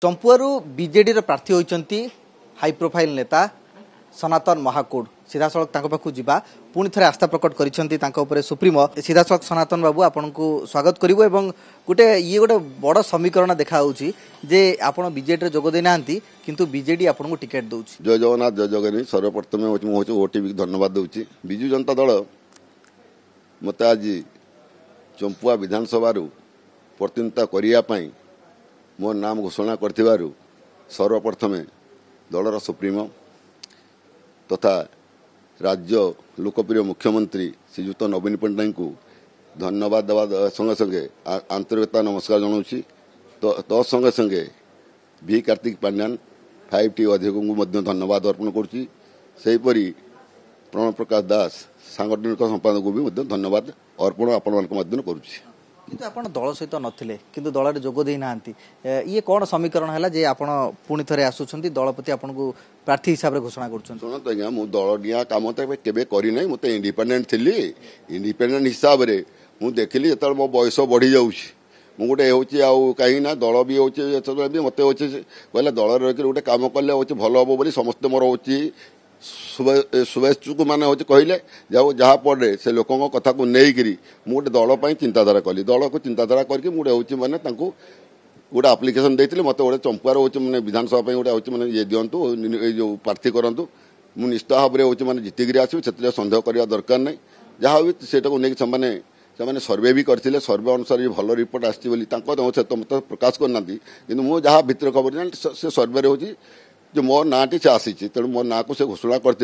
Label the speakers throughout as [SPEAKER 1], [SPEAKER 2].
[SPEAKER 1] चंपुआरू BJD प्रार्थी होती high profile नेता सनातन महाकूड सीधा सड़क पाखु जावा पुणी थे आस्था प्रकट कर सुप्रीमो सीधा सड़क सनातन बाबू आपन को स्वागत करूँ गोटे ये गोटे बड़ समीकरण देखा जे आप बीजेडी जोग देना किंतु बीजेडी आपन को टिकेट दौर।
[SPEAKER 2] जय जगन्नाथ जय जगन्नाथ सर्वप्रथम मुझे ओटीवी धन्यवाद दूची विजु जनता दल मत आज चंपुआ विधानसभा प्रतिनिधित्व करने मो नाम घोषणा कर सर्वप्रथम दलर सुप्रीमो तथा राज्य लोकप्रिय मुख्यमंत्री श्रीयुक्त नवीन पट्टनायक को धन्यवाद देवा संगे संगे आंतरिकता नमस्कार जनाऊँगी। तो संगे संगे भी कार्तिक पांड्यान 5T अधिक को धन्यवाद अर्पण करुँपरी प्रणव प्रकाश दास सांगठनिक संपादक को भी धन्यवाद अर्पण आपण करुँची।
[SPEAKER 1] किंतु आपण दल सहित नथिले किंतु दल रे जोग देई नांती ये कोन समीकरण हैला जे आपण पुणी थरे आसुछंती दल प्रति आपण को प्रार्थी हिसाब रे घोषणा करछन।
[SPEAKER 2] सुनो तो आज्ञा मु दल दिया काम त केबे करी नै मते इंडिपेंडेंट थिली इंडिपेंडेंट हिसाब रे मु देखली जतल मो बयस बढ़ी जाउछि मु गोटे होछि आ कहीं ना दल भी होछि मते होछि कहले दल रे गोटे काम करले होछि भलो हो बोली समस्त मोर होछि शुभेच्छुक मैंने हूँ कहले जाओ जहाँ पड़े से लोकों कथा को नहीं गोटे दल चिंताधारा कली दल को चिंताधारा करके मुझे हूँ मैंने गोटे आप्लिकेसन देती मत गोटे चंपुआर हूँ मैंने विधानसभा गोटे हूँ मैंने ये दिंतु जो प्रार्थी करूँ मुझे निश्चित भाव में हूँ मैंने जितिक आसवि से सन्देह करवा दरकार नहीं जहाँ भी से मैंने सर्वे भी करते सर्वे अनुसार भल रिपोर्ट आसी मत प्रकाश करना कि मुझे जहाँ भितर खबर से सर्वे हूँ जो मो नाटी से आसी तेणु मो ना को से घोषणा कर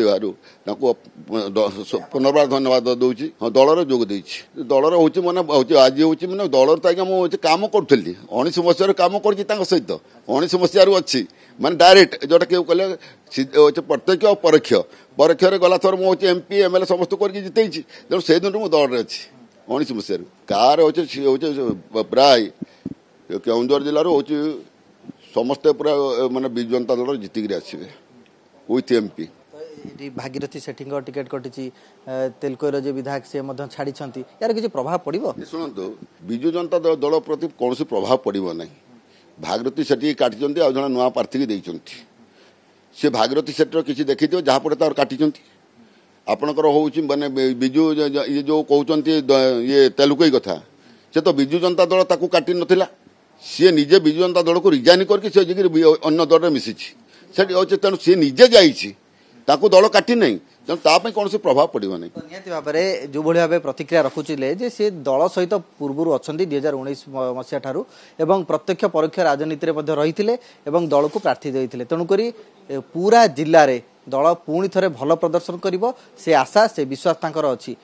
[SPEAKER 2] पुनर्बार धन्यवाद दूसरी। हाँ दलर जोग देती दलर हूँ मैंने आज हूँ मैंने दलर तो आज्ञा मुझे कम करी 19 मसीह कम कर सहित 19 मसीह अच्छी माने डायरेक्ट जोटा क्यों कहले प्रत्यक्ष और परोक्ष परोक्ष गला थर मुझे एमपी एमएलए समस्त करके जिते तेणु से दिन मुझे दल अच्छी 19 मसीह कार हूँ प्राय केउंझर जिलार हूँ समस्ते पूरा माने विजु जनता दल जितिक आसवे with MP.
[SPEAKER 1] Bhagirathi Sethi ticket कटी तेलकोईर जो विधायक सी छाड़ी यार किसी प्रभाव पड़ो
[SPEAKER 2] शुणु विजु जनता दल प्रति कौन प्रभाव पड़ो ना भागीरथी सेठी काटी जड़े नुआ प्रार्थी की देती सी भागीरथी सेठी किसी देखी थो जहाँपटे तार काटी आपणकर हूँ माने विजु ये जो कहते ये तेलुकोई कथा से तो विजु जनता दल ताकू काटी नथिला सी निजे विजु जनता दल को रिजाइन करके अन्य दल में मिसी तेणु सी निजे जाकू दल काटी नहीं तेणु ताप कौन से प्रभाव पड़ो नहीं।
[SPEAKER 1] निहत भाव में जो भाव प्रतिक्रिया रखुले जे सी दल सहित पूर्व अच्छा 2019 मसीहा ठारू एवं प्रत्यक्ष परोक्ष राजनीति में रही दल को प्रार्थी देते तेणुक पूरा जिले में दल पुणी थे भल प्रदर्शन कर आशा से विश्वास अच्छी।